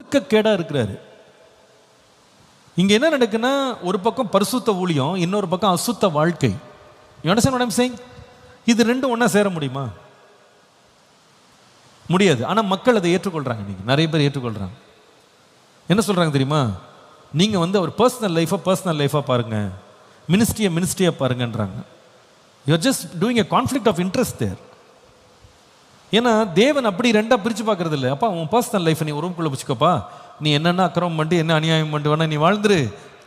ஒழுக்கக்கேடாக இருக்கிறாரு. இங்கே என்ன நடக்குன்னா, ஒரு பக்கம் பரிசுத்த ஊழியம், இன்னொரு பக்கம் அசுத்த வாழ்க்கை. You understand what I'm saying? இது ரெண்டும் ஒன்றா சேர முடியுமா? முடியாது. ஆனால் மக்கள் அதை ஏற்றுக்கொள்கிறாங்க. நீங்கள் நிறைய பேர் ஏற்றுக்கொள்கிறாங்க. என்ன சொல்கிறாங்க தெரியுமா? நீங்கள் அவர் பர்சனல் லைஃபாக பாருங்கள், மினிஸ்ட்ரியாக பாருங்கன்றாங்க. You're just doing a conflict of interest there. ஏன்னா தேவன் அப்படி ரெண்டாக பிரித்து பார்க்கறது இல்லை. அப்பா உன் பர்சனல் லைஃப்பை நீ ரூம்குள்ளே வச்சுக்கப்பா, நீ என்னென்ன அக்கிரமம் பண்ணிட்டு என்ன அநியாயம் பண்ணிட்டு வேணா நீ வாழ்ந்துரு,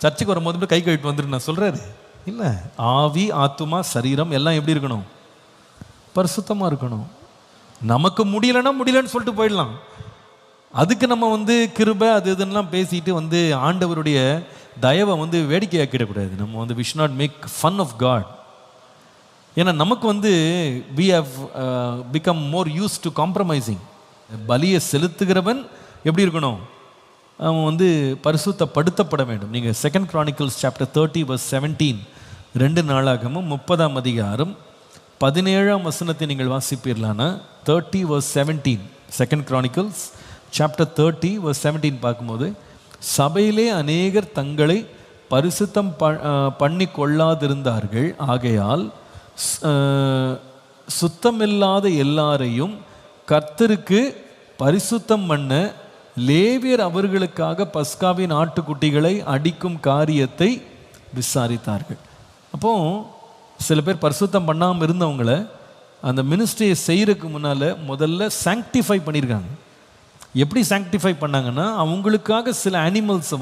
சர்ச்சுக்கு வரும்போது கை கழிட்டு வந்துரு நான் சொல்கிறாரு. இல்லை, ஆவி ஆத்துமா சரீரம் எல்லாம் எப்படி இருக்கணும்? பரிசுத்தமாக இருக்கணும். நமக்கு முடியலன்னு சொல்லிட்டு போயிடலாம். அதுக்கு நம்ம கிருபை அது இதுன்னெலாம் பேசிட்டு ஆண்டவருடைய தயவை வேடிக்கையாக்கிடக்கூடாது. நம்ம we should not make fun of God. ஏன்னா நமக்கு we have become more used to compromising. பலியை செலுத்துகிறவன் எப்படி இருக்கணும்? அவன் பரிசுத்தப்படுத்தப்பட வேண்டும். நீங்கள் 2 Chronicles chapter 30 verse 17, 2 நாளாகமும் 30ஆம் அதிகாரம் 17ஆம் வசனத்தை நீங்கள் வாசிப்பீர்களானா, 30 verse 17, 2 Chronicles chapter 30 verse 17 பார்க்கும்போது, சபையிலே அநேகர் தங்களை பரிசுத்தம் பண்ணி கொள்ளாதிருந்தார்கள், ஆகையால் சுத்தமில்லாத எல்லாரையும் கர்த்தருக்கு பரிசுத்தம் பண்ண லேவியர் அவர்களுக்காக பஸ்காவின் ஆட்டுக்குட்டிகளை அடிக்கும் காரியத்தை விசாரித்தார்கள். அப்போ சில பேர் பரிசுத்தம் பண்ணாமல் இருந்தவங்களை அந்த மினிஸ்ட்ரியை செய்கிறதுக்கு முன்னால் முதல்ல சாங்க்டிஃபை பண்ணியிருக்காங்க. எப்படி சாங்க்டிஃபை பண்ணாங்கன்னா, அவங்களுக்காக சில அனிமல்ஸை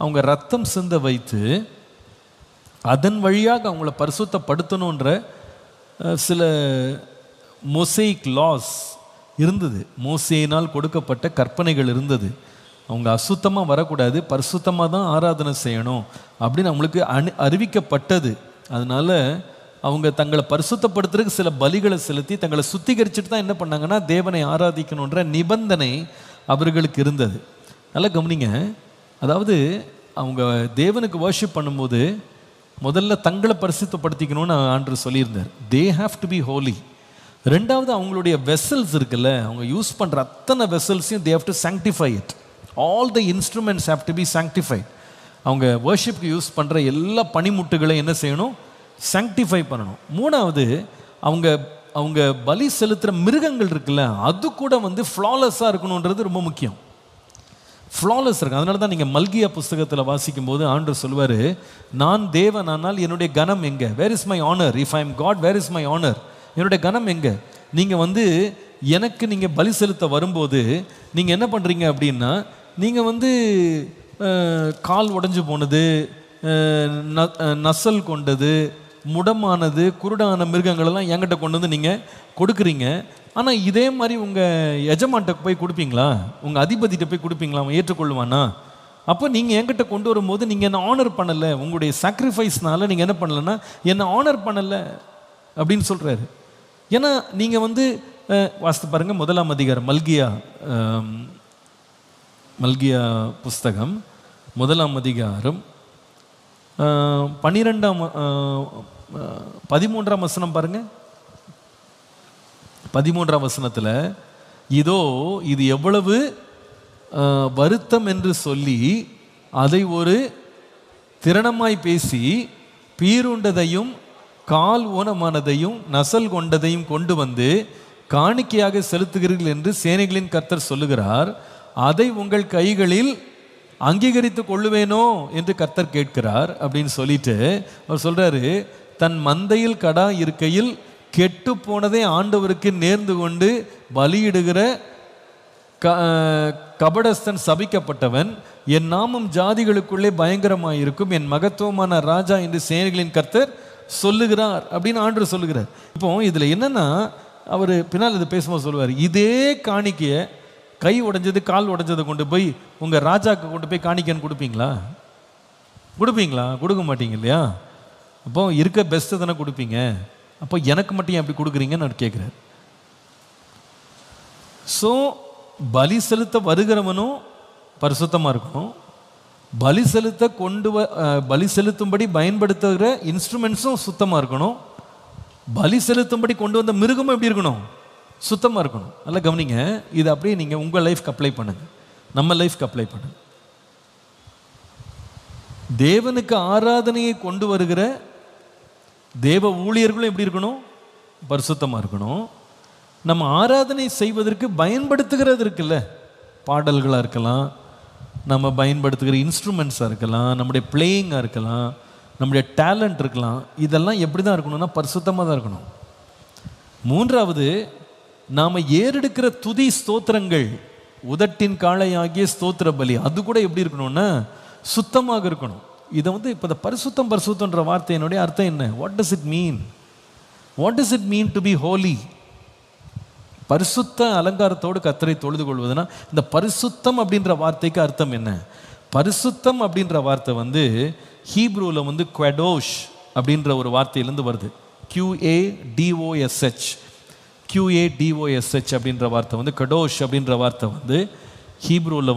அவங்க ரத்தம் சிந்த வைத்து அதன் வழியாக அவங்கள பரிசுத்தப்படுத்தணுன்ற சில மோசைக் லாஸ் இருந்தது. மோசேயினால் கொடுக்கப்பட்ட கற்பனைகள் இருந்தது. அவங்க அசுத்தமாக வரக்கூடாது, பரிசுத்தமாக தான் ஆராதனை செய்யணும் அப்படின்னு அவங்களுக்கு அறிவிக்கப்பட்டது. அதனால் அவங்க தங்களை பரிசுத்தப்படுத்துறதுக்கு சில பலிகளை செலுத்தி தங்களை சுத்திகரிச்சுட்டு தான் என்ன பண்ணாங்கன்னா தேவனை ஆராதிக்கணுன்ற நிபந்தனை அவர்களுக்கு இருந்தது. நல்லா கவனிங்க. அதாவது அவங்க தேவனுக்கு வர்ஷிப் பண்ணும்போது முதல்ல தங்களை பரிசுத்தப்படுத்திக்கணும்னு ஆண்டவர் சொல்லியிருந்தார். They have to be holy. ரெண்டாவது அவங்களுடைய வெசல்ஸ் இருக்குல்ல, அவங்க யூஸ் பண்ணுற அத்தனை வெசல்ஸையும் they have to sanctify it. All the instruments have to be sanctified. அவங்க வர்ஷிப்க்கு யூஸ் பண்ணுற எல்லா பனிமுட்டுகளையும் என்ன செய்யணும்? சாங்க்டிஃபை பண்ணணும். மூணாவது அவங்க பலி செலுத்துகிற மிருகங்கள் இருக்குல்ல, அது கூட ஃப்ளாலெஸ்ஸாக இருக்கணுன்றது ரொம்ப முக்கியம். ஃப்ளாலெஸ் இருக்கு. அதனால தான் நீங்கள் மல்கியா புஸ்தகத்தில் வாசிக்கும் போது ஆண்டவர் சொல்வார், நான் தேவன் ஆனால் என்னுடைய கனம் எங்கே? Where is my honour? If I am God, where is my honour? என்னுடைய கனம் எங்கே? நீங்கள் எனக்கு நீங்கள் பலி செலுத்த வரும்போது நீங்கள் என்ன பண்ணுறீங்க அப்படின்னா, நீங்கள் கால் உடைஞ்சு போனது, நசல் கொண்டது, முடமானது, குருடான மிருகங்களெல்லாம் என்கிட்ட கொண்டு நீங்கள் கொடுக்குறீங்க. ஆனால் இதே மாதிரி உங்கள் எஜமான்ட்ட போய் கொடுப்பீங்களா? உங்கள் அதிபதிகிட்ட போய் கொடுப்பீங்களா? அவன் ஏற்றுக்கொள்ளுவானா? அப்போ நீங்கள் என்கிட்ட கொண்டு வரும்போது நீங்கள் என்ன ஆனர் பண்ணலை, உங்களுடைய சாக்ரிஃபைஸ்னால நீங்கள் என்ன பண்ணலைன்னா என்னை ஆனர் பண்ணலை அப்படின்னு சொல்கிறாரு. ஏன்னா நீங்கள் வாசித்து பாருங்கள், 1ஆம் அதிகாரம் மல்கியா புஸ்தகம் 1ஆம் அதிகாரம் 13ஆம் வசனம் பாருங்கள். 13ஆம் வசனத்தில், இதோ இது எவ்வளவு வருத்தம் என்று சொல்லி அதை ஒரு திறனமாய் பேசி பீருண்டதையும் கால் ஊனமானதையும் நசல் கொண்டதையும் கொண்டு காணிக்கையாக செலுத்துகிறீர்கள் என்று சேனைகளின் கர்த்தர் சொல்லுகிறார். அதை உங்கள் கைகளில் அங்கீகரித்து கொள்ளுவேனோ என்று கர்த்தர் கேட்கிறார் அப்படின்னு சொல்லிட்டு அவர் சொல்றாரு, தன் மந்தையில் கடா இருக்கையில் கெட்டு போனதை ஆண்டவருக்கு நேர்ந்து கொண்டு பலியிடுகிற கபடஸ்தன் சபிக்கப்பட்டவன், என் நாமம் ஜாதிகளுக்குள்ளே பயங்கரமாயிருக்கும், என் மகத்துவமான ராஜா என்று சேனைகளின் கர்த்தர் சொல்லுகிறார் அப்படின்னு ஆண்டவர் சொல்லுகிறார். இப்போ இதில் என்னன்னா, அவர் பின்னால் இது பேசும்போது சொல்லுவார், இதே காணிக்கைய கை உடைஞ்சது கால் உடைஞ்சதை கொண்டு போய் உங்கள் ராஜாவுக்கு கொண்டு போய் காணிக்கன்னு கொடுப்பீங்களா? கொடுக்க மாட்டீங்க இல்லையா? அப்போ இருக்க பெஸ்ட்டு தானே கொடுப்பீங்க. அப்போ எனக்கு மட்டும் ஏன் அப்படி கொடுக்குறீங்கன்னு நான் கேட்குறேன். ஸோ பலி செலுத்த வருகிறவனும் பரிசுத்தமாக இருக்கணும், பலி செலுத்தும்படி பயன்படுத்துகிற இன்ஸ்ட்ருமெண்ட்ஸும் சுத்தமாக இருக்கணும், பலி செலுத்தும்படி கொண்டு வந்த மிருகமும் எப்படி இருக்கணும்? சுத்தமாக இருக்கணும். நல்லா கவனிங்க. இது அப்படியே நீங்கள் உங்கள் லைஃப்க்கு அப்ளை பண்ணுங்கள். நம்ம லைஃப்க்கு அப்ளை பண்ணுங்க. தேவனுக்கு ஆராதனையை கொண்டு வருகிற தேவ ஊழியர்களும் எப்படி இருக்கணும்? பரிசுத்தமாக இருக்கணும். நம்ம ஆராதனை செய்வதற்கு பயன்படுத்துகிறது இருக்குல்ல, பாடல்களாக இருக்கலாம், நம்ம பயன்படுத்துகிற இன்ஸ்ட்ருமெண்ட்ஸாக இருக்கலாம், நம்முடைய பிளேயிங்காக இருக்கலாம், நம்முடைய டேலண்ட் இருக்கலாம். இதெல்லாம் எப்படி தான் இருக்கணும்னா பரிசுத்தமாக தான் இருக்கணும். மூன்றாவது, நாம் ஏறெடுக்கிற துதி ஸ்தோத்திரங்கள், உதட்டின் காளையாகிய ஸ்தோத்திர பலி, அது கூட எப்படி இருக்கணும்னா சுத்தமாக இருக்கணும். இதை இப்போ இந்த பரிசுத்தன்ற வார்த்தையினுடைய அர்த்தம் என்ன? What does it mean? What does it mean to be Holi? பரிசுத்த அலங்காரத்தோடு கர்த்தரை தொழுது கொள்வதுன்னா இந்த பரிசுத்தம் அப்படின்ற வார்த்தைக்கு அர்த்தம் என்ன? பரிசுத்தம் அப்படின்ற வார்த்தை ஹீப்ரூவில் குவடோஷ் அப்படின்ற ஒரு வார்த்தையிலேருந்து வருது. QADOSH அப்படின்ற வார்த்தை கடோஷ் அப்படின்ற வார்த்தை ஹீப்ரூவில்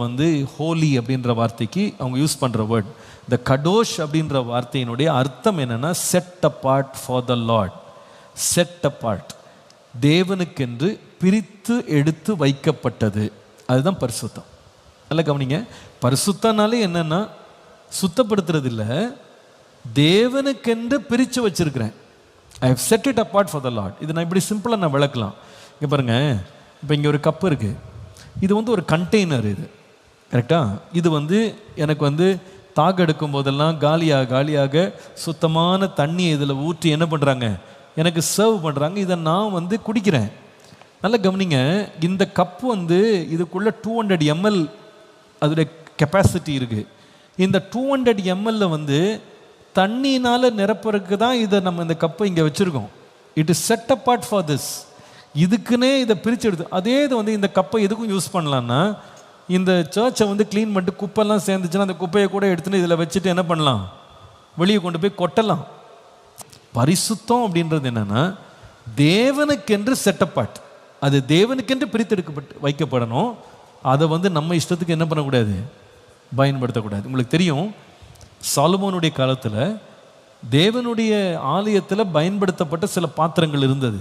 ஹோலி அப்படின்ற வார்த்தைக்கு அவங்க யூஸ் பண்ணுற வேர்ட். இந்த கடோஷ் அப்படின்ற வார்த்தையினுடைய அர்த்தம் என்னன்னா set apart for the lord. Set apart, தேவனுக்கென்று பிரித்து எடுத்து வைக்கப்பட்டது, அதுதான் பரிசுத்தம். நல்லா கவனிங்க, பரிசுத்தனாலே என்னன்னா சுத்தப்படுத்துறது இல்லை, தேவனுக்கென்று பிரித்து வச்சிருக்கிறேன். I have set it apart for the Lord. இது நான் இப்படி சிம்பிளாக நான் விளக்கலாம். இங்கே பாருங்க, இப்போ இங்கே ஒரு கப்பு இருக்குது, இது ஒரு கண்டெய்னர், இது கரெக்டாக. இது எனக்கு தாக எடுக்கும் போதெல்லாம் காலியாக சுத்தமான தண்ணி இதில் ஊற்றி என்ன பண்ணுறாங்க, எனக்கு சர்வ் பண்ணுறாங்க. இதை நான் குடிக்கிறேன். நல்லா கவனிங்க, இந்த கப்பு இதுக்குள்ளே 200 ml அதோடைய கெப்பாசிட்டி இருக்குது. இந்த 200 ml தண்ணினால் நிரப்புறதுக்கு தான் இதை நம்ம இந்த கப்பை இங்கே வச்சுருக்கோம். It is set apart for this. இதுக்குன்னே இதை பிரித்து எடுத்து, அதே இது இந்த கப்பை எதுக்கும் யூஸ் பண்ணலான்னா, இந்த சர்ச்சை க்ளீன் பண்ணிட்டு குப்பைலாம் சேர்ந்துச்சுன்னா அந்த குப்பையை கூட எடுத்துன்னு இதில் வச்சுட்டு என்ன பண்ணலாம், வெளியே கொண்டு போய் கொட்டலாம். பரிசுத்தம் அப்படின்றது என்னன்னா தேவனுக்கென்று செட்டப்பாட், அது தேவனுக்கென்று பிரித்தெடுக்கப்பட்டு வைக்கப்படணும். அதை நம்ம இஷ்டத்துக்கு என்ன பண்ணக்கூடாது, பயன்படுத்தக்கூடாது. உங்களுக்கு தெரியும், சாலமோனுடைய காலத்தில் தேவனுடைய ஆலயத்தில் பயன்படுத்தப்பட்ட சில பாத்திரங்கள் இருந்தது.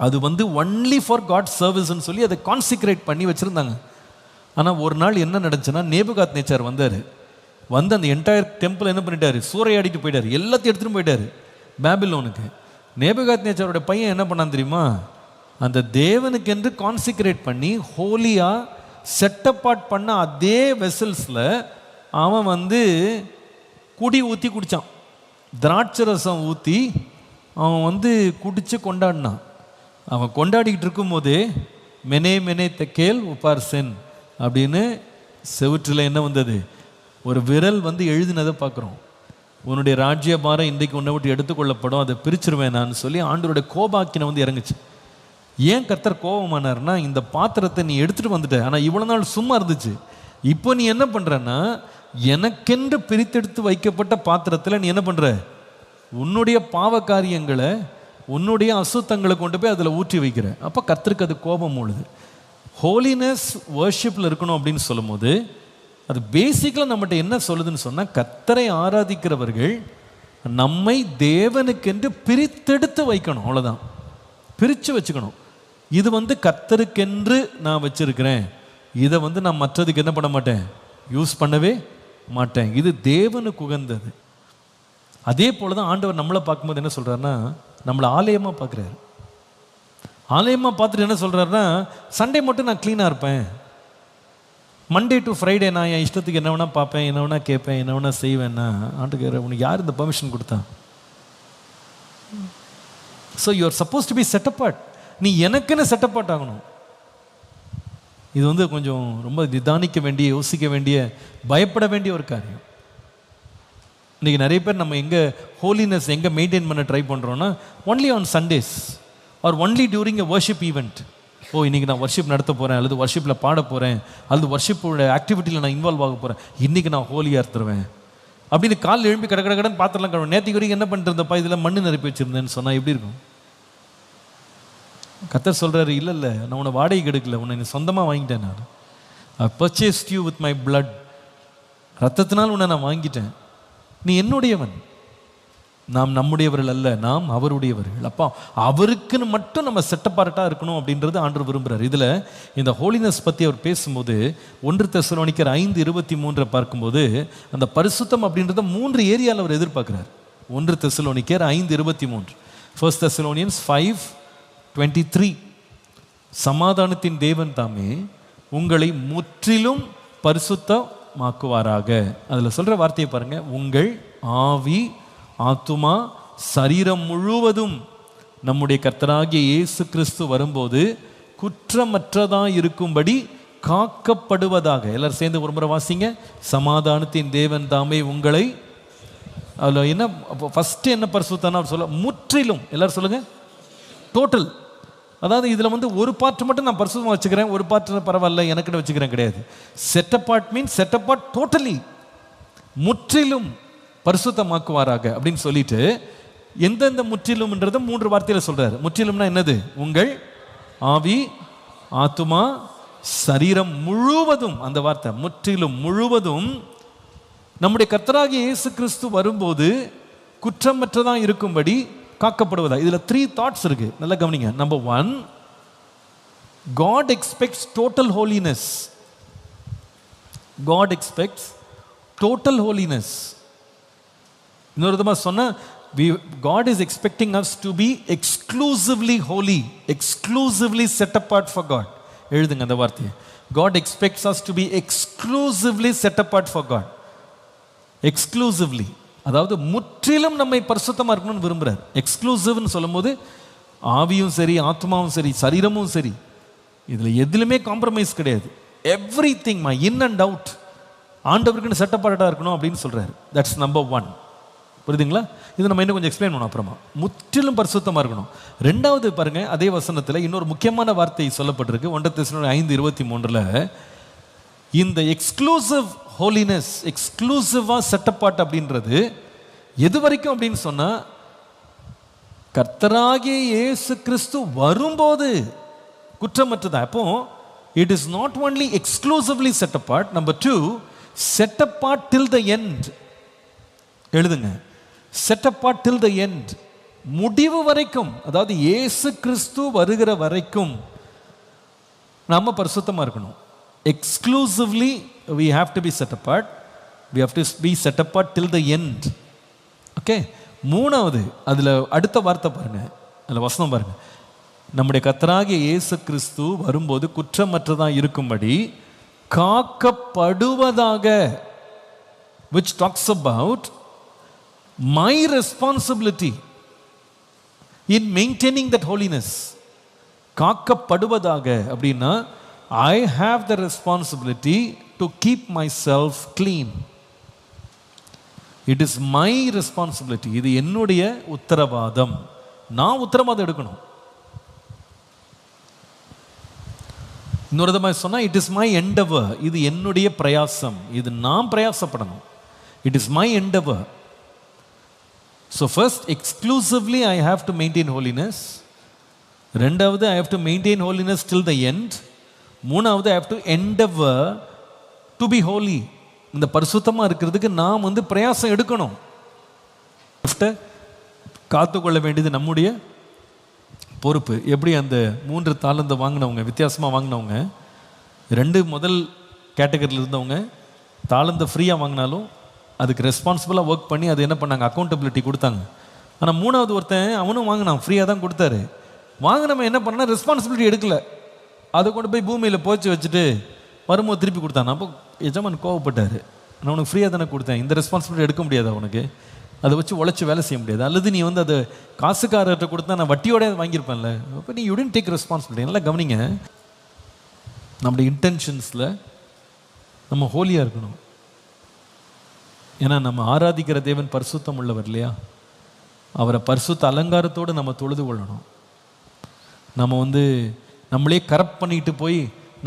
அது ஒன்லி ஃபார் காட் சர்வீஸ்ன்னு சொல்லி அதை கான்சிக்ரேட் பண்ணி வச்சுருந்தாங்க. ஆனால் ஒரு நாள் என்ன நடந்துச்சுன்னா, நேபுகாத் நேச்சார் வந்தார். அந்த என்டையர் டெம்பிள் என்ன பண்ணிட்டாரு, சூறையாடிட்டு போயிட்டார், எல்லாத்தையும் எடுத்துகிட்டு போயிட்டார் பாபிலோனுக்கு. நேபுகாத் நேச்சாரோட பையன் என்ன பண்ணான் தெரியுமா, அந்த தேவனுக்கென்று கான்சிக்ரேட் பண்ணி ஹோலியாக செட்டப்பாட் பண்ண அதே வெசல்ஸில் அவன் குடி ஊற்றி குடித்தான், திராட்சை ரசம் ஊற்றி அவன் குடித்து கொண்டாடினான். அவன் கொண்டாடிக்கிட்டு இருக்கும்போதே மெனே மெனே தெக்கேல் உப்பார் சென் அப்படின்னு செவுற்றில் என்ன வந்தது, ஒரு விரல் எழுதினதை பார்க்குறோம். உன்னுடைய ராஜ்ய பாரம் இன்றைக்கு உன்னை விட்டு எடுத்துக்கொள்ளப்படும், அதை பிரிச்சிருவேன் நான் சொல்லி ஆண்டவருடைய கோபாக்கினை இறங்குச்சு. ஏன் கர்த்தர் கோபமானார்னா, இந்த பாத்திரத்தை நீ எடுத்துகிட்டு வந்துட்ட, ஆனால் இவ்வளோ நாள் சும்மா இருந்துச்சு, இப்போ நீ என்ன பண்ணுறன்னா எனக்கென்று பிரித்தெடுத்து வைக்கப்பட்ட பாத்திரத்தில் நீ என்ன பண்ணுற, உன்னுடைய பாவ காரியங்களை உன்னுடைய அசுத்தங்களை கொண்டு போய் அதில் ஊற்றி வைக்கிற. அப்போ கர்த்தருக்கு அது கோபம் மூழுது. ஹோலினஸ் வர்ஷிப்பில் இருக்கணும் அப்படின்னு சொல்லும் போது அது பேசிக்கலாக நம்மகிட்ட என்ன சொல்லுதுன்னு சொன்னால், கர்த்தரை ஆராதிக்கிறவர்கள் நம்மை தேவனுக்கென்று பிரித்தெடுத்து வைக்கணும், அவ்வளோதான், பிரித்து வச்சுக்கணும். இது கர்த்தருக்கென்று நான் வச்சிருக்கிறேன், இதை நான் மற்றதுக்கு என்ன பண்ண மாட்டேன், யூஸ் பண்ணவே மாட்டேன், இது தேவனுக்கு உகந்தது. அதே போல தான் ஆண்டவர் நம்மளை பார்க்கும்போது என்ன சொல்கிறாருன்னா, நம்மளை ஆலயமாக பார்க்குறாரு. ஆலயமாக பார்த்துட்டு என்ன சொல்கிறாருன்னா, சண்டே மட்டும் நான் க்ளீனாக இருப்பேன், மண்டே டு ஃப்ரைடே நான் என் இஷ்டத்துக்கு என்ன வேணா பார்ப்பேன், என்ன வேணா கேட்பேன், என்ன வேணா செய்வேன்னா, ஆண்டுக்கார உனக்கு யார் இந்த பர்மிஷன் கொடுத்தா? So you are suppose to be set apart. நீ எனக்குன்னு செட்டப்பாட் ஆகணும். இது கொஞ்சம் ரொம்ப நிதானிக்க வேண்டிய, யோசிக்க வேண்டிய, பயப்பட வேண்டிய ஒரு காரியம். இன்றைக்கி நிறைய பேர் நம்ம எங்கே ஹோலினஸ் எங்கே மெயின்டைன் பண்ண ட்ரை பண்ணுறோன்னா, only on Sundays or only during a worship event. ஓ இன்றைக்கி நான் வர்ஷிப் நடத்த போகிறேன், அல்லது வர்ஷிப்பில் பாட போகிறேன், அல்லது வர்ஷிப்போட ஆக்டிவிட்டியில் நான் இன்வால்வ் ஆக போகிறேன், இன்றைக்கி நான் ஹோலியாக இருந்துருவேன் அப்படின்னு கால் எழும்பி கடன் பாத்திரலாம் கழுவேன். நேற்றுக்கு வரைக்கும் என்ன பண்ணிட்டு இருந்தப்பா, இதில் மண்ணு நிரப்பி வச்சுருந்தேன்னு சொன்னால் எப்படி இருக்கும்? கர்த்தர் சொல்கிறாரு, இல்லை நான் உன்னை வாடகைக்கு எடுக்கல, உன்னை சொந்தமாக வாங்கிட்டேன், நான் I purchased you with my blood, ரத்தத்தினால் உன்னை நான் வாங்கிட்டேன், நீ என்னுடையவன், நாம் நம்முடையவர்கள் அல்ல, நாம் அவருடையவர்கள். அப்போ அவருக்குன்னு மட்டும் நம்ம செட்டப்பார்ட்டாக இருக்கணும் அப்படின்றது ஆண்டவர் விரும்புகிறார். இதில் இந்த ஹோலினஸ் பற்றி அவர் பேசும்போது 1 தெசலோனிக்கர் 5:23 பார்க்கும்போது அந்த பரிசுத்தம் அப்படின்றத 3 ஏரியாவில் அவர் எதிர்பார்க்குறார். 1 தெசலோனிக்கர் 5:23, 1 Thessalonians 5:23, சமாதானத்தின் தேவன் தாமே உங்களை முற்றிலும் பரிசுத்தமாக்குவாராக. அதில் சொல்கிற வார்த்தையை பாருங்க, உங்கள் ஆவி, ஆத்துமா, சரீரம் முழுவதும் நம்முடைய கர்த்தராகிய இயேசு கிறிஸ்து வரும்போது குற்றமற்றதா இருக்கும்படி காக்கப்படுவதாக. எல்லாரும் சேர்ந்து ஒரு முறை வாசிங்க, சமாதானத்தின் தேவன் தாமே உங்களை. அதில் என்ன ஃபஸ்ட்டு என்ன பரிசுத்தான அவர் சொல்ல, முற்றிலும். எல்லாரும் சொல்லுங்க, டோட்டல். அதாவது இதில் ஒரு பார்ட் மட்டும் நான் பரிசுத்தமாக வச்சுக்கிறேன், ஒரு பார்ட் பரவாயில்ல எனக்குன்னு வச்சுக்கிறேன் கிடையாது. Set apart means set apart totally, முற்றிலும் பரிசுத்தமாக்குவாராக அப்படின்னு சொல்லிட்டு எந்தெந்த முற்றிலும்ன்றத 3 வார்த்தையில் சொல்றாரு. முற்றிலும்னா என்னது? உங்கள் ஆவி, ஆத்துமா, சரீரம் முழுவதும். அந்த வார்த்தை முற்றிலும், முழுவதும் நம்முடைய கர்த்தராகிய இயேசு கிறிஸ்து வரும்போது குற்றமற்றதா இருக்கும்படி காக்கப்படுவதா. இதுல 3 தாட்ஸ் இருக்கு, நல்லா கவனிங்க. Number 1, God expects total holiness. God expects total holiness. இன்னொரு விதமாக சொன்னா, God is expecting us to be exclusively holy, exclusively set apart for God. எழுதுங்க அந்த வார்த்தையை. God expects us to be exclusively set apart for God. Exclusively, அதாவது முற்றிலும் நம்மை பரிசுத்தமாக இருக்கணும்னு விரும்புகிறார். எக்ஸ்க்ளூசிவ்னு சொல்லும் போது ஆவியும் சரி, ஆத்மாவும் சரி, சரீரமும் சரி, இதில் எதுலையுமே காம்ப்ரமைஸ் கிடையாது. Everything my in and out ஆண்டவருக்குன்னு செட்டப்பார்ட்டாக இருக்கணும் அப்படின்னு சொல்கிறார். That's number 1. புரியுதுங்களா? இது நம்ம இன்னும் கொஞ்சம் எக்ஸ்பிளைன் பண்ணோம் அப்புறமா. முற்றிலும் பரிசுத்தமாக இருக்கணும். 2வது பாருங்க, அதே வசனத்தில் இன்னொரு முக்கியமான வார்த்தை சொல்லப்பட்டிருக்கு. 1 தெசலோனிக்கர் 5:23, இந்த எக்ஸ்க்ளூசிவ் ஹோலினஸ், எக்ஸ்க்ளூசிவாக செட்டப்பாட் அப்படின்றது எது வரைக்கும் அப்படின்னு சொன்னால், கர்த்தராகிய இயேசு கிறிஸ்து வரும்போது குற்றமற்றதா. அப்போ it is not only exclusively set apart. Number 2, set apart till the end. எழுதுங்க, set apart till the end, முடிவு வரைக்கும். அதாவது இயேசு கிறிஸ்து வருகிற வரைக்கும் நாம பரிசுத்தமாக இருக்கணும். Exclusively we have to be set apart, we have to be set apart till the end. Okay. 3வது, அதில் அடுத்த வார்த்தை பாருங்க, அதில் வசனம் பாருங்க, நம்முடைய கர்த்தராகிய இயேசு கிறிஸ்து வரும்போது குற்றமற்றதாக இருக்கும்படி காக்கப்படுவதாக, which talks about my responsibility in maintaining that holiness. காக்கப்படுவதாக அப்படின்னா, I have the responsibility to keep myself clean. It is my responsibility. இது என்னுடைய உத்தரவாதம். நான் உத்தரவாதம் எடுக்கணும். இன்னொரு விதமாக சொன்னா, it is my endeavor. இது என்னுடைய பிரயாசம், இது நான் பிரயாசப்படணும். It is my endeavor. So first, exclusively I have to maintain holiness. 2வது, I have to maintain holiness till the end. 3வது, I have to endeavor to be holy. இந்த பரிசுத்தமாக இருக்கிறதுக்கு நாம் பிரயாசம் எடுக்கணும். காத்துக்கொள்ள வேண்டியது நம்முடைய பொறுப்பு. எப்படி அந்த 3 தாலந்தை வாங்கினவங்க, வித்தியாசமாக வாங்கினவங்க, 2 முதல் கேட்டகரியில் இருந்தவங்க தாளந்தை ஃப்ரீயாக வாங்கினாலும் அதுக்கு ரெஸ்பான்சிபிளாக ஒர்க் பண்ணி அது என்ன பண்ணாங்க, அக்கௌண்டபிலிட்டி கொடுத்தாங்க. ஆனால் 3வது ஒருத்தன் அவனும் வாங்கினான், ஃப்ரீயாக தான் கொடுத்தாரு. வாங்கினவன் என்ன பண்ணா, ரெஸ்பான்சிபிலிட்டி எடுக்கலை, அதை கொண்டு போய் பூமியில் போச்சு வச்சுட்டு வரும்போது திருப்பி கொடுத்தான். அப்போ எஜமான் கோவப்பட்டார், நான் உனக்கு ஃப்ரீயாக தானே கொடுத்தேன், இந்த ரெஸ்பான்சிபிலிட்டி எடுக்க முடியாது உனக்கு, அதை வச்சு உழைச்சி வேலை செய்ய முடியாது. அல்லது நீ அதை காசுக்காரர்கிட்ட கொடுத்தா நான் வட்டியோட வாங்கியிருப்பேன்ல. அப்போ நீ யூடின் டேக் ரெஸ்பான்சிபிலிட்டி. நல்லா கவனிங்க, நம்முடைய இன்டென்ஷன்ஸில் நம்ம ஹோலியாக இருக்கணும். ஏன்னா நம்ம ஆராதிக்கிற தேவன் பரிசுத்தம் உள்ளவர் இல்லையா? அவரை பரிசுத்த அலங்காரத்தோடு நம்ம தொழுது கொள்ளணும். நம்ம நம்மளே கரெக்ட் பண்ணிட்டு போய்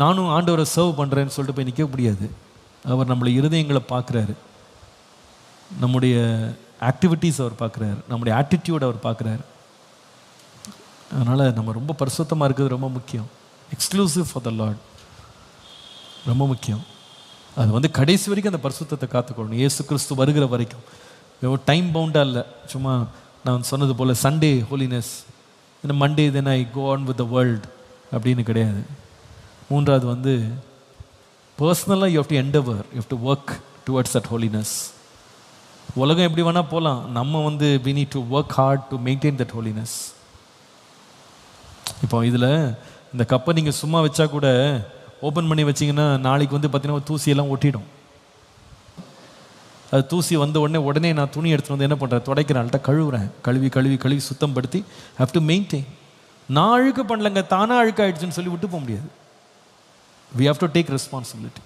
நானும் ஆண்டவரை சர்வ் பண்ணுறேன்னு சொல்லிட்டு போய் நிற்க முடியாது. அவர் நம்மளை இருதயங்களை பார்க்குறாரு, நம்முடைய ஆக்டிவிட்டீஸ் அவர் பார்க்குறாரு, நம்முடைய ஆட்டிடியூட் அவர் பார்க்குறாரு. அதனால் நம்ம ரொம்ப பரிசுத்தமாக இருக்கிறது ரொம்ப முக்கியம். எக்ஸ்க்ளூசிவ் ஃபார் த லார்ட் ரொம்ப முக்கியம். அது கடைசி வரைக்கும் அந்த பரிசுத்தத்தை காத்துக்கொள்ளணும், இயேசு கிறிஸ்து வருகிற வரைக்கும். டைம் பவுண்டாக இல்லை, சும்மா நான் சொன்னது போல் சண்டே ஹோலினஸ், இன்னும் Monday then I go on with the world அப்படின்னு கிடையாது. மூன்றாவது வந்து பர்சனலாக you have to endeavour, you have to work towards that holiness. உலகம் எப்படி வேணால் போகலாம், நம்ம வந்து we need to work hard to maintain that holiness. இப்போ இதில் இந்த கப்பை நீங்கள் சும்மா வச்சா கூட ஓப்பன் பண்ணி வச்சிங்கன்னா நாளைக்கு வந்து பார்த்தீங்கன்னா தூசியெல்லாம் ஒட்டிடும். அது தூசி வந்த உடனே நான் துணி எடுத்துகிட்டு வந்து என்ன பண்ணுறேன், துடைக்கிறேன்ட்ட கழுவுறேன், கழுவி கழுவி கழுவி சுத்தம் படுத்தி ஹேவ் டு மெயின்டைன். நான் அழுக்கு பண்ணலங்க, தானாக அழுக்காயிடுச்சுன்னு சொல்லி விட்டு போக முடியாது. we have to take responsibility.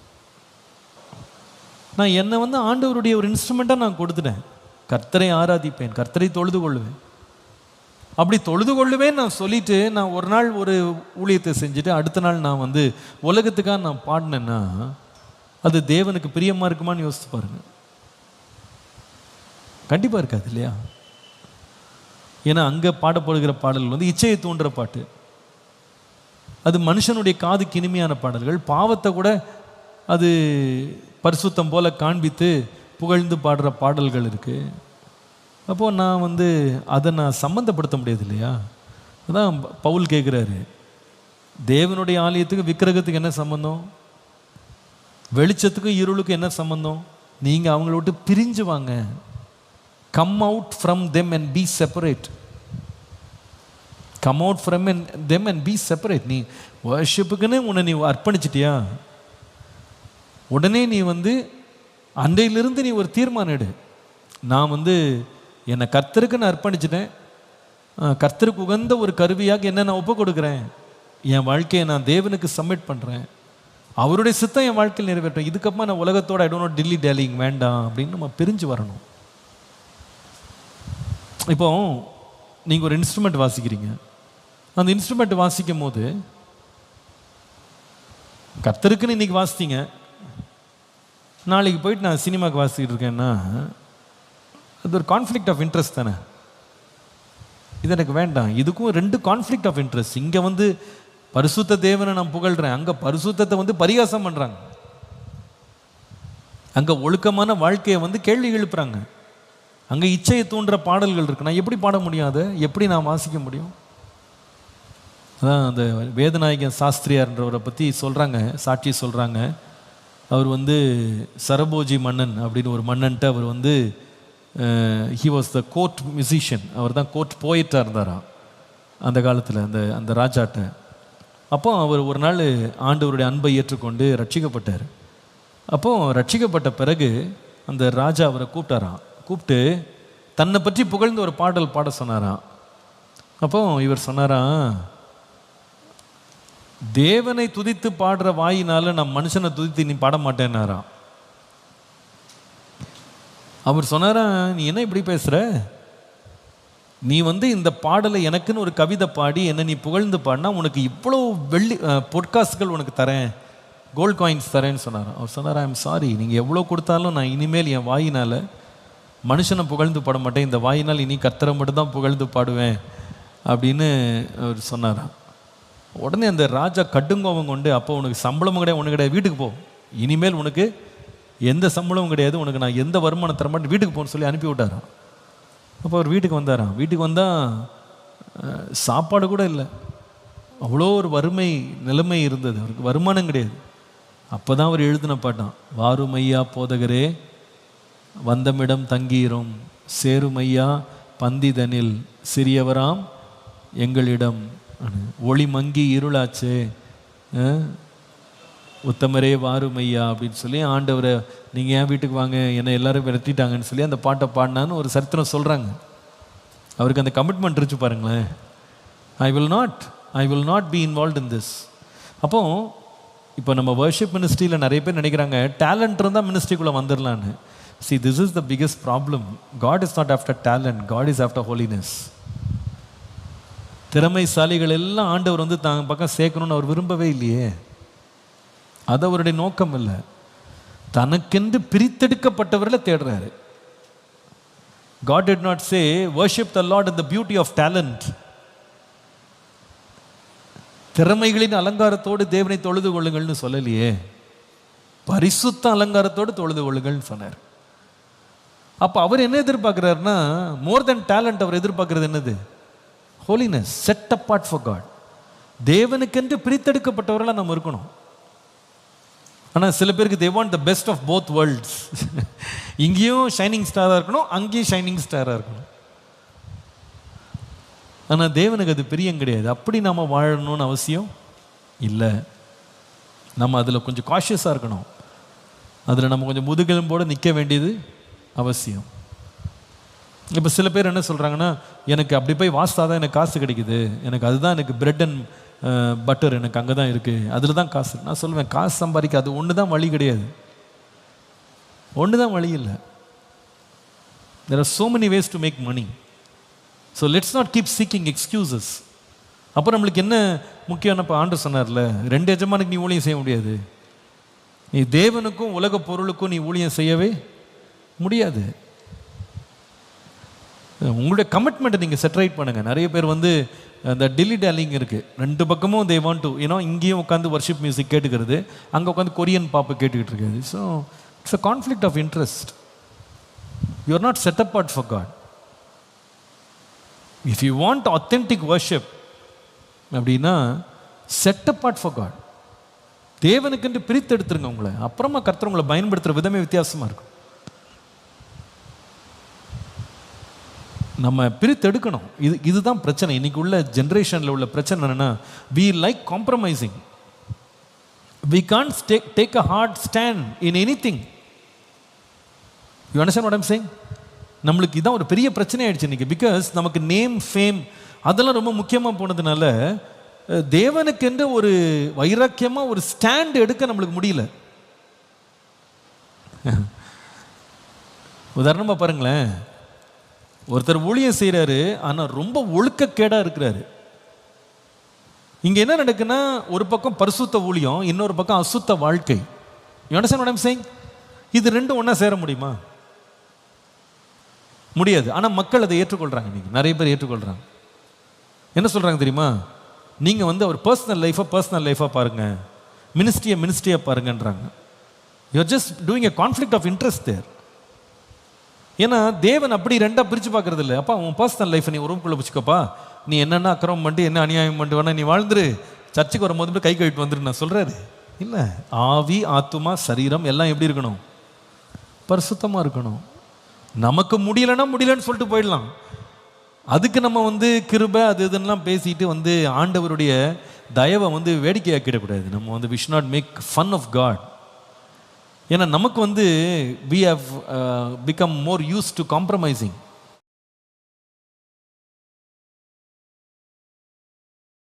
நான் என்னை வந்து ஆண்டவருடைய ஒரு இன்ஸ்ட்ருமெண்ட்டாக நான் கொடுத்துட்டேன். கர்த்தரை ஆராதிப்பேன், கர்த்தரை தொழுது கொள்ளுவேன். அப்படி தொழுது கொள்ளுவேன் நான் சொல்லிட்டு நான் ஒரு நாள் ஒரு ஊழியத்தை செஞ்சுட்டு அடுத்த நாள் நான் வந்து உலகத்துக்காக நான் பாடினேன்னா அது தேவனுக்கு பிரியமாக இருக்குமான்னு யோசித்து பாருங்க. கண்டிப்பாக இருக்காது இல்லையா? ஏன்னா அங்கே பாடப்படுகிற பாடல்கள் வந்து இச்சையை தூண்டுற பாட்டு, அது மனுஷனுடைய காதுக்கு இனிமையான பாடல்கள். பாவத்தை கூட அது பரிசுத்தம் போல காண்பித்து புகழ்ந்து பாடுற பாடல்கள் இருக்குது. அப்போது நான் வந்து அதை நான் சம்மந்தப்படுத்த முடியாது இல்லையா? அதான் பவுல் கேட்குறாரு, தேவனுடைய ஆலயத்துக்கு விக்கிரகத்துக்கு என்ன சம்பந்தம், வெளிச்சத்துக்கும் இருளுக்கும் என்ன சம்பந்தம்? நீங்கள் அவங்கள விட்டு பிரிஞ்சு வாங்க. Come out from them and be separate. Come out from them and be separate. நீ வர்ஷிப்புக்குன்னு உன்னை நீ அர்ப்பணிச்சிட்டியா, உடனே நீ வந்து அன்றையிலிருந்து நீ ஒரு தீர்மானம் எடு. நான் வந்து என்னை கர்த்தருக்கு நான் அர்ப்பணிச்சிட்டேன், கர்த்தருக்கு உகந்த ஒரு கருவியாக என்ன நான் ஒப்பு கொடுக்குறேன், என் வாழ்க்கையை நான் தேவனுக்கு சப்மிட் பண்ணுறேன், அவருடைய சித்தம் என் வாழ்க்கையில் நிறைவேற்றேன். இதுக்கப்புறமா நான் உலகத்தோட ஐ டோன்ட் நோ டில்லி டேலிங் வேண்டாம் அப்படின்னு நம்ம பிரிஞ்சு வரணும். இப்போ நீங்கள் ஒரு இன்ஸ்ட்ருமெண்ட் வாசிக்கிறீங்க, அந்த இன்ஸ்ட்ருமெண்ட் வாசிக்கும் போது கர்த்தருக்குன்னு இன்னைக்கு வாசித்தீங்க, நாளைக்கு போயிட்டு நான் சினிமாவுக்கு வாசிக்கிட்டு இருக்கேன்னா அது ஒரு கான்ஃப்ளிக்ட் ஆஃப் இன்ட்ரெஸ்ட் தானே. இது எனக்கு வேண்டாம். இதுக்கும் ரெண்டு கான்ஃப்ளிக்ட் ஆஃப் இன்ட்ரெஸ்ட். இங்கே வந்து பரிசுத்த தேவனை நான் புகழ்கிறேன், அங்கே பரிசுத்தத்தை வந்து பரிகாசம் பண்ணுறாங்க, அங்கே ஒழுக்கமான வாழ்க்கையை வந்து கேள்வி எழுப்புறாங்க, அங்கே இச்சையை தூண்டுற பாடல்கள் இருக்கு. நான் எப்படி பாட முடியும், அதை எப்படி நான் வாசிக்க முடியும்? அதான் அந்த வேதநாயகன் சாஸ்திரியார்ன்றவரை பற்றி சொல்கிறாங்க, சாட்சி சொல்கிறாங்க. அவர் வந்து சரபோஜி மன்னன் அப்படின்னு ஒரு மன்னன்ட்டு அவர் வந்து he was the court musician. அவர் தான் கோர்ட் போயிட்டாக இருந்தாராம் அந்த காலத்தில் அந்த ராஜாட்ட. அப்போ அவர் ஒரு நாள் ஆண்டவருடைய அன்பை ஏற்றுக்கொண்டு ரட்சிக்கப்பட்டார். அப்போது ரட்சிக்கப்பட்ட பிறகு அந்த ராஜா அவரை கூப்பிட்டாராம். கூப்பிட்டு தன்னை பற்றி புகழ்ந்து ஒரு பாடல் பாட சொன்னாராம். அப்போ இவர் சொன்னாராம், தேவனை துதித்து பாடுற வாயினால நான் மனுஷனை துதித்து நீ பாட மாட்டேன்னாராம். அவர் சொன்னாரா, நீ என்ன இப்படி பேசுற, நீ வந்து இந்த பாடலை எனக்குன்னு ஒரு கவிதை பாடி என்ன நீ புகழ்ந்து பாடினா உனக்கு இவ்வளோ வெள்ளி பொற்காசுகள் உனக்கு தரேன், கோல்ட் காயின்ஸ் தரேன்னு சொன்னாராம். அவர் சொன்னாரா, ஐம் சாரி, நீங்கள் எவ்வளோ கொடுத்தாலும் நான் இனிமேல் என் வாயினால் மனுஷனை புகழ்ந்து பாட மாட்டேன், இந்த வாயினால் இனி கர்த்தரை மட்டும்தான் புகழ்ந்து பாடுவேன் அப்படின்னு அவர் சொன்னாராம். உடனே அந்த ராஜா கடுங்கோவம் கொண்டு, அப்போ உனக்கு சம்பளமும் கிடையாது, ஒன்று கிடையாது, வீட்டுக்கு போ, இனிமேல் உனக்கு எந்த சம்பளமும் கிடையாது, உனக்கு நான் எந்த வருமானம் தர மாட்டேன், வீட்டுக்கு போன்னு சொல்லி அனுப்பி விட்டாராம். அப்போ அவர் வீட்டுக்கு வந்தாராம். வீட்டுக்கு வந்தால் சாப்பாடு கூட இல்லை, அவ்வளோ ஒரு வறுமை நிலைமை இருந்தது, அவருக்கு வருமானம் கிடையாது. அப்போ தான் அவர் எழுதின பாட்டான், வாருமையா போதகரே வந்தமிடம் தங்கீரும், சேருமையா பந்திதனில் சிறியவராம் எங்களிடம், ஒளி மங்கி இருளாச்சே உத்தமரே வாருமையா அப்படின்னு சொல்லி ஆண்டவரை நீங்கள் ஏன் வீட்டுக்கு வாங்க, என்னை எல்லாரும் விரட்டிட்டாங்கன்னு சொல்லி அந்த பாட்டை பாடினான்னு ஒரு சரித்திரம் சொல்கிறாங்க. அவருக்கு அந்த கமிட்மெண்ட் இருந்துச்சு பாருங்களேன், I will not be involve in this. அப்போ இப்போ நம்ம வர்ஷிப் மினிஸ்ட்ரியில் நிறைய பேர் நினைக்கிறாங்க டேலண்ட் இருந்தால் மினிஸ்ட்ரிக்குள்ளே வந்துடலான்னு. See, this is the biggest problem. God is not after talent, God is after holiness. திறமைசாலிகள் எல்லாம் ஆண்டவர் வந்து தாங்க பக்கம் சேர்க்கணும்னு அவர் விரும்பவே இல்லையே, அது அவருடைய நோக்கம் இல்லை. தனக்கென்று பிரித்தெடுக்கப்பட்டவர்களை தேடுறாரு. God did not say worship the Lord in the beauty of talent. திறமைகளின் அலங்காரத்தோடு தேவனை தொழுது கொள்ளுங்கள்னு சொல்லலையே, பரிசுத்த அலங்காரத்தோடு தொழுது கொள்ளுங்கள்னு சொன்னார். அப்போ அவர் என்ன எதிர்பார்க்குறாருன்னா, மோர் தென் டேலண்ட் அவர் எதிர்பார்க்கறது என்னது? Holiness, set apart for God. தேவனுக்கென்று பிரித்தெடுக்கப்பட்டவர்களாக நம்ம இருக்கணும். ஆனால் சில பேருக்கு they want the best of both worlds. இங்கேயும் ஷைனிங் ஸ்டாராக இருக்கணும், அங்கேயும் ஷைனிங் ஸ்டாராக இருக்கணும். ஆனால் தேவனுக்கு அது பிரியம் கிடையாது. அப்படி நம்ம வாழணும்னு அவசியம் இல்லை. நம்ம அதில் கொஞ்சம் காஷியஸாக இருக்கணும். அதில் நம்ம கொஞ்சம் முதுகெலும்போடு நிற்க வேண்டியது அவசியம். இப்போ சில பேர் என்ன சொல்கிறாங்கன்னா, எனக்கு அப்படி போய் வாஸ்தா தான் எனக்கு காசு கிடைக்குது, எனக்கு அதுதான் எனக்கு பிரெட் அண்ட் பட்டர் எனக்கு அங்கே தான் இருக்குது, அதில் தான் காசு. நான் சொல்லுவேன், காசு சம்பாதிக்க அது ஒன்று தான் வழி கிடையாது. ஒன்று தான் வழி இல்லை. there are so many ways to make money. So let's not keep seeking excuses. அப்போ நம்மளுக்கு என்ன முக்கியம்? இப்போ ஆண்டவர் சொன்னார்ல, 2 எஜமானுக்கு நீ ஊழியம் செய்ய முடியாது. நீ தேவனுக்கும் உலக பொருளுக்கும் நீ ஊழியம் செய்யவே முடியாது. உங்களுடைய கமிட்மெண்ட்டை நீங்கள் செட்ரைட் பண்ணுங்கள். நிறைய பேர் வந்து அந்த டில்லி டேலிங் இருக்குது, 2 பக்கமும் தே வாண்ட் டு இங்கேயும் உட்காந்து வர்ஷிப் மியூசிக் கேட்டுக்கிறது, அங்கே உட்காந்து கொரியன் பாப்பை கேட்டுக்கிட்டு இருக்காது. So it's a conflict of interest. You are not set apart for God. If you want authentic worship அப்படின்னா செட் அப்பார்ட் ஃபார் காட். தேவனுக்கென்று பிரித்து எடுத்துருங்க உங்களை. அப்புறமா கர்த்தர் உங்களை பயன்படுத்துகிற விதமே வித்தியாசமாக இருக்கும். நம்ம பிரித்து எடுக்கணும். இதுதான் பிரச்சனை. இன்னைக்கு உள்ள ஜென்ரேஷனில் உள்ள பிரச்சனை என்னன்னா, we like compromising. We can't take a hard stand in anything. You understand what I'm saying? நம்மளுக்கு இதான் ஒரு பெரிய பிரச்சனை ஆயிடுச்சு இன்னைக்கு. பிகாஸ் நமக்கு நேம், ஃபேம் அதெல்லாம் ரொம்ப முக்கியமாக போனதுனால தேவனுக்கென்று ஒரு வைராக்கியமாக ஒரு ஸ்டாண்ட் எடுக்க நம்மளுக்கு முடியல. உதாரணமாக பாருங்களேன், ஒருத்தர் ஊழியம் செய்கிறாரு, ஆனால் ரொம்ப ஒழுக்கக்கேடாக இருக்கிறாரு. இங்கே என்ன நடக்குன்னா, ஒரு பக்கம் பரிசுத்த ஊழியம், இன்னொரு பக்கம் அசுத்த வாழ்க்கை. You understand what I'm saying? இது ரெண்டும் ஒன்றா சேர முடியுமா? முடியாது. ஆனால் மக்கள் அதை ஏற்றுக்கொள்கிறாங்க. நீங்கள் நிறைய பேர் ஏற்றுக்கொள்கிறாங்க. என்ன சொல்கிறாங்க தெரியுமா? நீங்கள் வந்து அவர் பர்சனல் லைஃபாக பாருங்கள், மினிஸ்ட்ரியாக பாருங்கன்றாங்க. You are just doing a conflict of interest there. ஏன்னா தேவன் அப்படி 2ஆக பிரித்து பார்க்கறது இல்லை. அப்பா உன் பர்சனல் லைஃப்பை நீ ரூம்குள்ளே வச்சுக்கப்பா, நீ என்னென்ன அக்கிரமம் பண்ணிட்டு என்ன அநியாயம் பண்ணிட்டு வேணா நீ வாழ்ந்துரு, சர்ச்சுக்கு வரும்போது கை கழுவிட்டு வந்துரு நான் சொல்கிறாரு. இல்லை, ஆவி, ஆத்துமா, சரீரம் எல்லாம் எப்படி இருக்கணும்? பரிசுத்தமாக இருக்கணும். நமக்கு முடியலன்னு சொல்லிட்டு போயிடலாம். அதுக்கு நம்ம வந்து கிருபை அது இதெல்லாம் பேசிட்டு வந்து ஆண்டவருடைய தயவை வந்து வேடிக்கையாக்கிடக்கூடாது. நம்ம வந்து we should not make fun of God. ஏன்னா நமக்கு வந்து we have become more used to compromising.